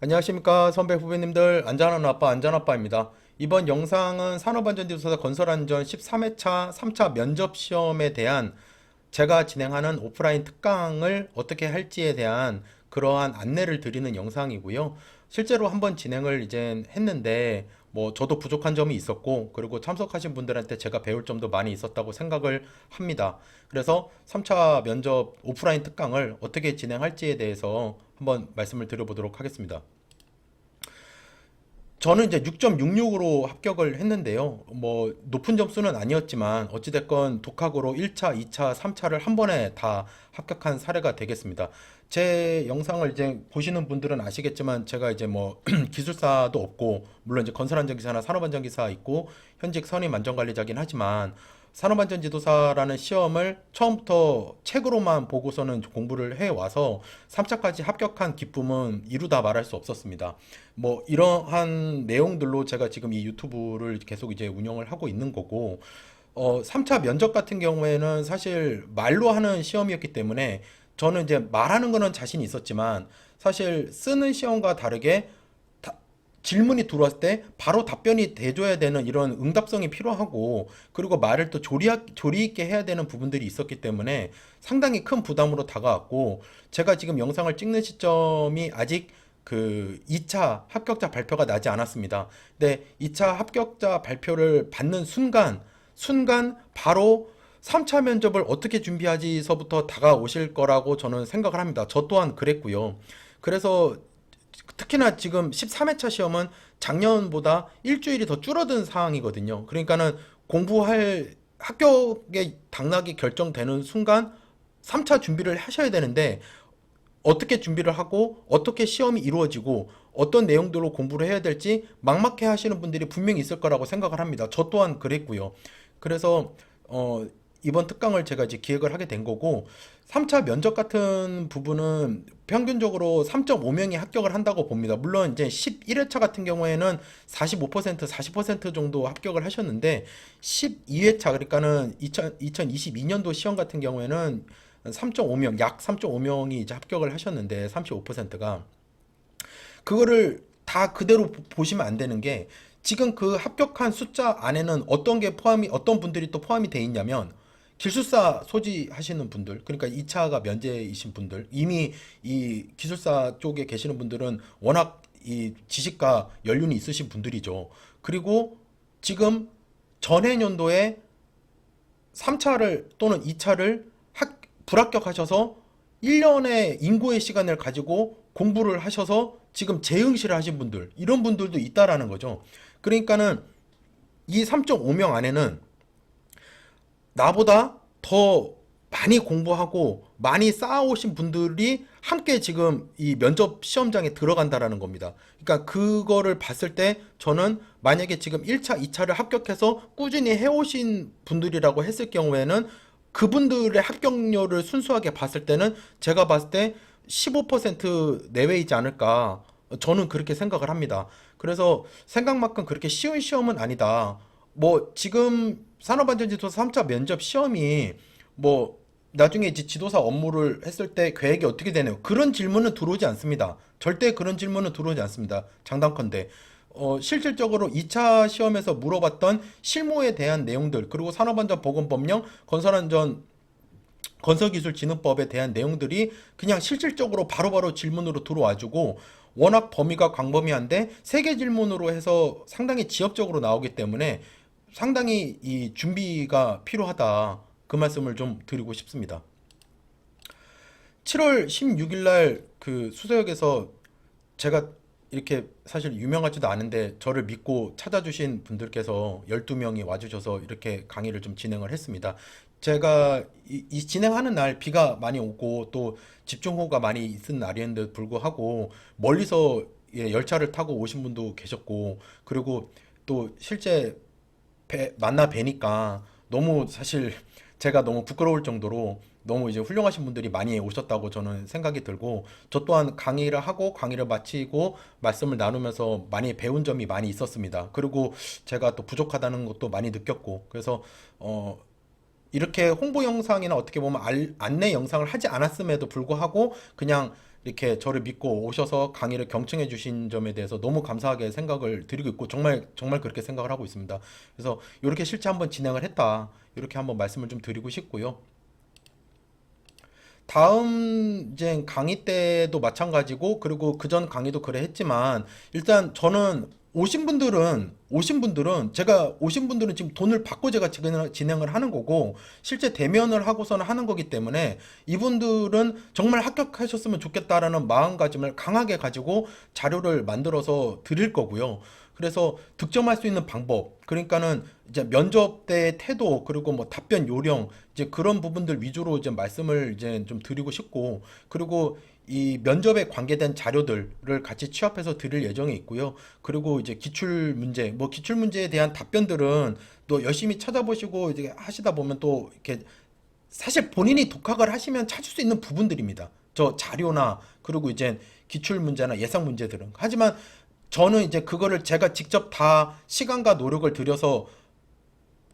안녕하십니까 선배 후배님들, 안전한 아빠 안전아빠입니다. 이번 영상은 산업안전지도사 건설안전 13회차 3차 면접시험에 대한 제가 진행하는 오프라인 특강을 어떻게 할지에 대한 그러한 안내를 드리는 영상이고요. 실제로 한번 진행을 이제 했는데 뭐 저도 부족한 점이 있었고, 그리고 참석하신 분들한테 제가 배울 점도 많이 있었다고 생각을 합니다. 그래서 3차 면접 오프라인 특강을 어떻게 진행할지에 대해서 한번 말씀을 드려보도록 하겠습니다. 저는 이제 6.66으로 합격을 했는데요. 뭐 높은 점수는 아니었지만 어찌됐건 독학으로 1차, 2차, 3차를 한 번에 다 합격한 사례가 되겠습니다. 제 영상을 이제 보시는 분들은 아시겠지만 제가 이제 뭐 기술사도 없고, 물론 이제 건설안전기사나 산업안전기사 있고 현직 선임 안전관리자긴 하지만, 산업안전지도사라는 시험을 처음부터 책으로만 보고서는 공부를 해와서 3차까지 합격한 기쁨은 이루다 말할 수 없었습니다. 뭐 이러한 내용들로 제가 지금 이 유튜브를 계속 이제 운영을 하고 있는 거고, 3차 면접 같은 경우에는 사실 말로 하는 시험이었기 때문에 저는 이제 말하는 거는 자신이 있었지만, 사실 쓰는 시험과 다르게 질문이 들어왔을 때 바로 답변이 돼줘야 되는 이런 응답성이 필요하고, 그리고 말을 또 조리 있게 해야 되는 부분들이 있었기 때문에 상당히 큰 부담으로 다가왔고, 제가 지금 영상을 찍는 시점이 아직 그 2차 합격자 발표가 나지 않았습니다. 근데 2차 합격자 발표를 받는 순간 바로 3차 면접을 어떻게 준비하지서부터 다가오실 거라고 저는 생각을 합니다. 저 또한 그랬고요. 그래서 특히나 지금 13회차 시험은 작년보다 일주일이 더 줄어든 상황이거든요. 그러니까는 공부할 합격의 당락이 결정되는 순간 3차 준비를 하셔야 되는데, 어떻게 준비를 하고 어떻게 시험이 이루어지고 어떤 내용들로 공부를 해야 될지 막막해 하시는 분들이 분명히 있을 거라고 생각을 합니다. 저 또한 그랬고요. 그래서 이번 특강을 제가 이제 기획을 하게 된 거고, 3차 면접 같은 부분은 평균적으로 3.5명이 합격을 한다고 봅니다. 물론 이제 11회차 같은 경우에는 45%, 40% 정도 합격을 하셨는데, 12회차, 그러니까는 2022년도 시험 같은 경우에는 3.5명, 약 3.5명이 이제 합격을 하셨는데, 35%가 그거를 다 그대로 보시면 안 되는 게, 지금 그 합격한 숫자 안에는 어떤 분들이 또 포함이 돼 있냐면, 기술사 소지하시는 분들, 그러니까 2차가 면제이신 분들, 이미 이 기술사 쪽에 계시는 분들은 워낙 이 지식과 연륜이 있으신 분들이죠. 그리고 지금 전해년도에 3차를 또는 2차를 불합격하셔서 1년의 인고의 시간을 가지고 공부를 하셔서 지금 재응시를 하신 분들, 이런 분들도 있다라는 거죠. 그러니까는 이 3.5명 안에는 나보다 더 많이 공부하고 많이 쌓아오신 분들이 함께 지금 이 면접 시험장에 들어간다라는 겁니다. 그러니까 그거를 봤을 때 저는 만약에 지금 1차, 2차를 합격해서 꾸준히 해오신 분들이라고 했을 경우에는 그분들의 합격률을 순수하게 봤을 때는 제가 봤을 때 15% 내외이지 않을까, 저는 그렇게 생각을 합니다. 그래서 생각만큼 그렇게 쉬운 시험은 아니다. 뭐 지금 산업안전지도사 3차 면접 시험이 뭐 나중에 이제 지도사 업무를 했을 때 계획이 어떻게 되나요? 그런 질문은 들어오지 않습니다. 절대 그런 질문은 들어오지 않습니다. 장단컨대 실질적으로 2차 시험에서 물어봤던 실무에 대한 내용들, 그리고 산업안전보건법령, 건설기술진흥법에 대한 내용들이 그냥 실질적으로 바로바로 질문으로 들어와주고, 워낙 범위가 광범위한데 세 개 질문으로 해서 상당히 지역적으로 나오기 때문에 상당히 이 준비가 필요하다, 그 말씀을 좀 드리고 싶습니다. 7월 16일 날 그 수서역에서 제가 이렇게 사실 유명하지도 않은데 저를 믿고 찾아주신 분들께서 12명이 와주셔서 이렇게 강의를 좀 진행을 했습니다. 제가 이 진행하는 날 비가 많이 오고 또 집중호우가 많이 있은 날이었는데 불구하고 멀리서 열차를 타고 오신 분도 계셨고, 그리고 또 실제 만나 뵈니까 너무 사실 제가 너무 부끄러울 정도로 너무 이제 훌륭하신 분들이 많이 오셨다고 저는 생각이 들고, 저 또한 강의를 하고 강의를 마치고 말씀을 나누면서 많이 배운 점이 많이 있었습니다. 그리고 제가 또 부족하다는 것도 많이 느꼈고, 그래서 이렇게 홍보 영상이나 어떻게 보면 안내 영상을 하지 않았음에도 불구하고 그냥 이렇게 저를 믿고 오셔서 강의를 경청해 주신 점에 대해서 너무 감사하게 생각을 드리고 있고 정말 정말 그렇게 생각을 하고 있습니다. 그래서 이렇게 실제 한번 진행을 했다. 이렇게 한번 말씀을 좀 드리고 싶고요. 다음 이제 강의 때도 마찬가지고 그리고 그전 강의도 그래 했지만 일단 저는 오신 분들은 지금 돈을 받고 제가 진행을 하는 거고 실제 대면을 하고서는 하는 거기 때문에 이분들은 정말 합격하셨으면 좋겠다라는 마음가짐을 강하게 가지고 자료를 만들어서 드릴 거고요. 그래서 득점할 수 있는 방법, 그러니까는 이제 면접 때 태도, 그리고 뭐 답변 요령, 이제 그런 부분들 위주로 이제 말씀을 이제 좀 드리고 싶고, 그리고 이 면접에 관계된 자료들을 같이 취합해서 드릴 예정에 있고요. 그리고 이제 기출 문제, 뭐 기출 문제에 대한 답변들은 또 열심히 찾아보시고 이제 하시다 보면 또 이렇게 사실 본인이 독학을 하시면 찾을 수 있는 부분들입니다. 저 자료나 그리고 이제 기출 문제나 예상 문제들은. 하지만 저는 이제 그거를 제가 직접 다 시간과 노력을 들여서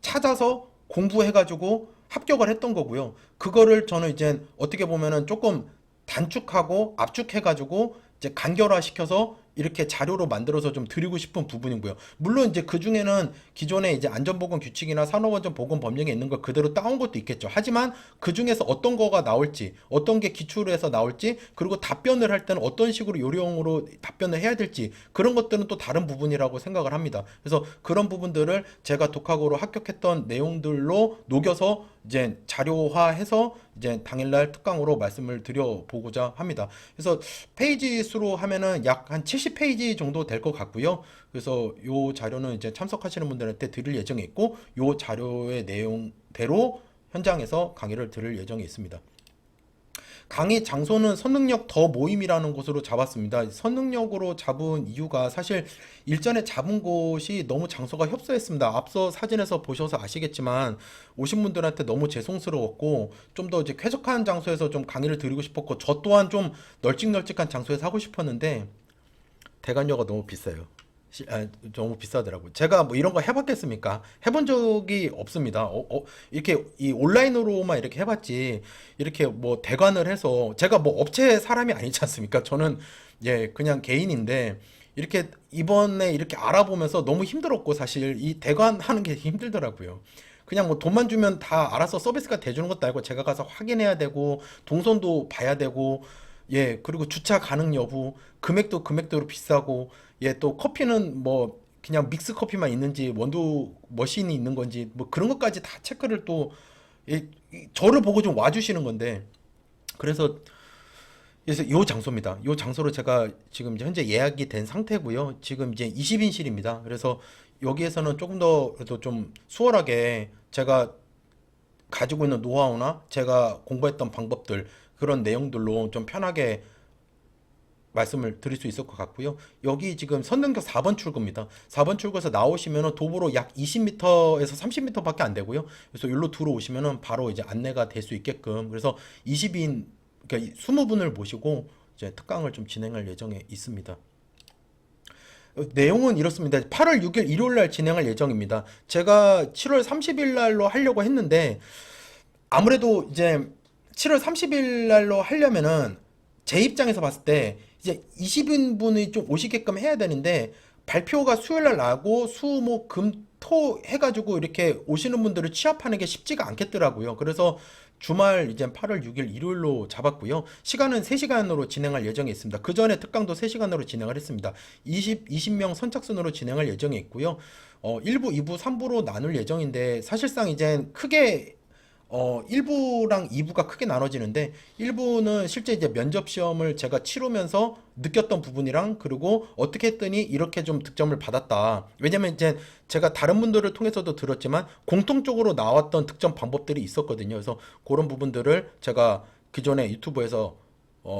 찾아서 공부해가지고 합격을 했던 거고요. 그거를 저는 이제 어떻게 보면은 조금 단축하고 압축해가지고 이제 간결화시켜서 이렇게 자료로 만들어서 좀 드리고 싶은 부분이고요. 물론 이제 그 중에는 기존에 이제 안전보건 규칙이나 산업안전보건 법령에 있는 걸 그대로 따온 것도 있겠죠. 하지만 그 중에서 어떤 거가 나올지, 어떤 게 기출해서 나올지, 그리고 답변을 할 때는 어떤 식으로 요령으로 답변을 해야 될지 그런 것들은 또 다른 부분이라고 생각을 합니다. 그래서 그런 부분들을 제가 독학으로 합격했던 내용들로 녹여서 이제 자료화해서 이제 당일날 특강으로 말씀을 드려보고자 합니다. 그래서 페이지 수로 하면은 약 한 70페이지 정도 될 것 같고요. 그래서 요 자료는 이제 참석하시는 분들한테 드릴 예정에 있고, 요 자료의 내용대로 현장에서 강의를 들을 예정에 있습니다. 강의 장소는 선능력 더 모임이라는 곳으로 잡았습니다. 선능력으로 잡은 이유가 사실 일전에 잡은 곳이 너무 장소가 협소했습니다. 앞서 사진에서 보셔서 아시겠지만 오신 분들한테 너무 죄송스러웠고 좀 더 이제 쾌적한 장소에서 좀 강의를 드리고 싶었고 저 또한 좀 널찍널찍한 장소에서 하고 싶었는데 대관료가 너무 비싸요. 너무 비싸더라고요. 제가 뭐 이런 거 해봤겠습니까? 해본 적이 없습니다. 이렇게 이 온라인으로만 이렇게 해봤지, 이렇게 뭐 대관을 해서, 제가 뭐 업체 사람이 아니지 않습니까? 저는 예, 그냥 개인인데, 이렇게 이번에 이렇게 알아보면서 너무 힘들었고, 사실 이 대관하는 게 힘들더라고요. 그냥 뭐 돈만 주면 다 알아서 서비스가 돼주는 것도 아니고 제가 가서 확인해야 되고 동선도 봐야 되고 예, 그리고 주차 가능 여부, 금액도 금액대로 비싸고, 예, 또 커피는 뭐 그냥 믹스 커피만 있는지 원두 머신이 있는 건지 뭐 그런 것까지 다 체크를 또 예, 저를 보고 좀 와주시는 건데 그래서 요 장소입니다. 요 장소로 제가 지금 이제 현재 예약이 된 상태고요. 지금 이제 20인실입니다. 그래서 여기에서는 조금 더 그래도 좀 수월하게 제가 가지고 있는 노하우나 제가 공부했던 방법들 그런 내용들로 좀 편하게 말씀을 드릴 수 있을 것 같고요. 여기 지금 선릉역 4번 출구입니다. 4번 출구에서 나오시면은 도보로 약 20m에서 30m밖에 안 되고요. 그래서 여기로 들어오시면은 바로 이제 안내가 될 수 있게끔 그래서 20인 그러니까 20분을 모시고 이제 특강을 좀 진행할 예정에 있습니다. 내용은 이렇습니다. 8월 6일 일요일 날 진행할 예정입니다. 제가 7월 30일 날로 하려고 했는데 아무래도 이제 7월 30일 날로 하려면은 제 입장에서 봤을 때 이제 20인분이 좀 오시게끔 해야 되는데 발표가 수요일 날 나고 수, 목, 금, 토 해가지고 이렇게 오시는 분들을 취합하는 게 쉽지가 않겠더라고요. 그래서 주말 이제 8월 6일 일요일로 잡았고요. 시간은 3시간으로 진행할 예정에 있습니다. 그 전에 특강도 3시간으로 진행을 했습니다. 20명 선착순으로 진행할 예정에 있고요. 1부, 2부, 3부로 나눌 예정인데 사실상 이제 크게 1부랑 2부가 크게 나눠지는데 1부는 실제 이제 면접 시험을 제가 치르면서 느꼈던 부분이랑 그리고 어떻게 했더니 이렇게 좀 득점을 받았다. 왜냐면 이제 제가 다른 분들을 통해서도 들었지만 공통적으로 나왔던 득점 방법들이 있었거든요. 그래서 그런 부분들을 제가 기존에 유튜브에서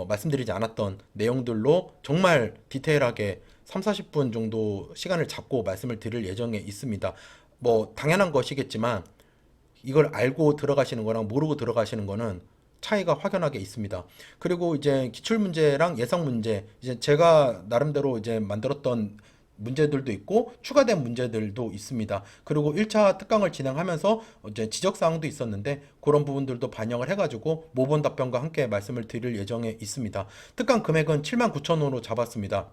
말씀드리지 않았던 내용들로 정말 디테일하게 3, 40분 정도 시간을 잡고 말씀을 드릴 예정에 있습니다. 뭐 당연한 것이겠지만 이걸 알고 들어가시는 거랑 모르고 들어가시는 거는 차이가 확연하게 있습니다. 그리고 이제 기출 문제랑 예상 문제, 이제 제가 나름대로 이제 만들었던 문제들도 있고 추가된 문제들도 있습니다. 그리고 1차 특강을 진행하면서 이제 지적사항도 있었는데 그런 부분들도 반영을 해가지고 모범 답변과 함께 말씀을 드릴 예정에 있습니다. 특강 금액은 79,000원으로 잡았습니다.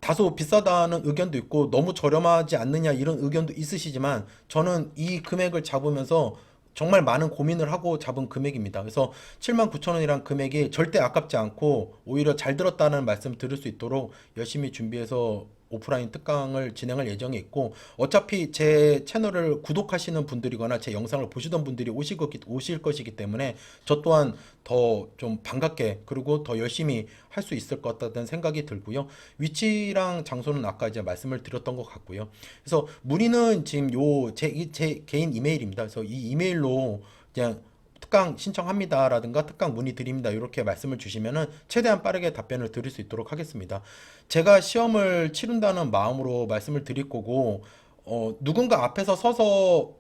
다소 비싸다는 의견도 있고 너무 저렴하지 않느냐 이런 의견도 있으시지만 저는 이 금액을 잡으면서 정말 많은 고민을 하고 잡은 금액입니다. 그래서 79,000원이란 금액이 절대 아깝지 않고 오히려 잘 들었다는 말씀 드릴 수 있도록 열심히 준비해서 오프라인 특강을 진행할 예정에 있고 어차피 제 채널을 구독하시는 분들이거나 제 영상을 보시던 분들이 오실 것이기 때문에 저 또한 더 좀 반갑게 그리고 더 열심히 할 수 있을 것 같다는 생각이 들고요. 위치랑 장소는 아까 이제 말씀을 드렸던 것 같고요. 그래서 문의는 지금 제 개인 이메일입니다. 그래서 이 이메일로 그냥 특강 신청합니다라든가 특강 문의 드립니다. 이렇게 말씀을 주시면은 최대한 빠르게 답변을 드릴 수 있도록 하겠습니다. 제가 시험을 치른다는 마음으로 말씀을 드릴 거고, 누군가 앞에서 서서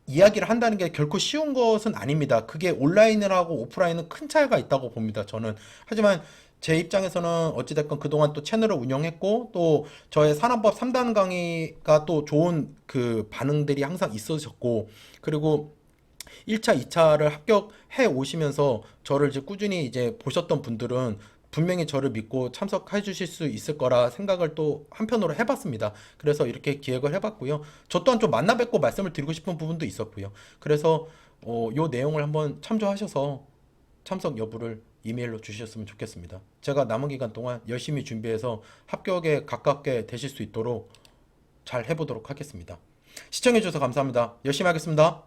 이야기를 한다는 게 결코 쉬운 것은 아닙니다. 그게 온라인이라고 오프라인은 큰 차이가 있다고 봅니다. 저는. 하지만 제 입장에서는 어찌됐건 그동안 또 채널을 운영했고 또 저의 산업법 3단 강의가 또 좋은 그 반응들이 항상 있으셨고 그리고 1차, 2차를 합격해 오시면서 저를 이제 꾸준히 이제 보셨던 분들은 분명히 저를 믿고 참석해 주실 수 있을 거라 생각을 또 한편으로 해봤습니다. 그래서 이렇게 기획을 해봤고요. 저 또한 좀 만나 뵙고 말씀을 드리고 싶은 부분도 있었고요. 그래서 요 내용을 한번 참조하셔서 참석 여부를 이메일로 주셨으면 좋겠습니다. 제가 남은 기간 동안 열심히 준비해서 합격에 가깝게 되실 수 있도록 잘 해보도록 하겠습니다. 시청해주셔서 감사합니다. 열심히 하겠습니다.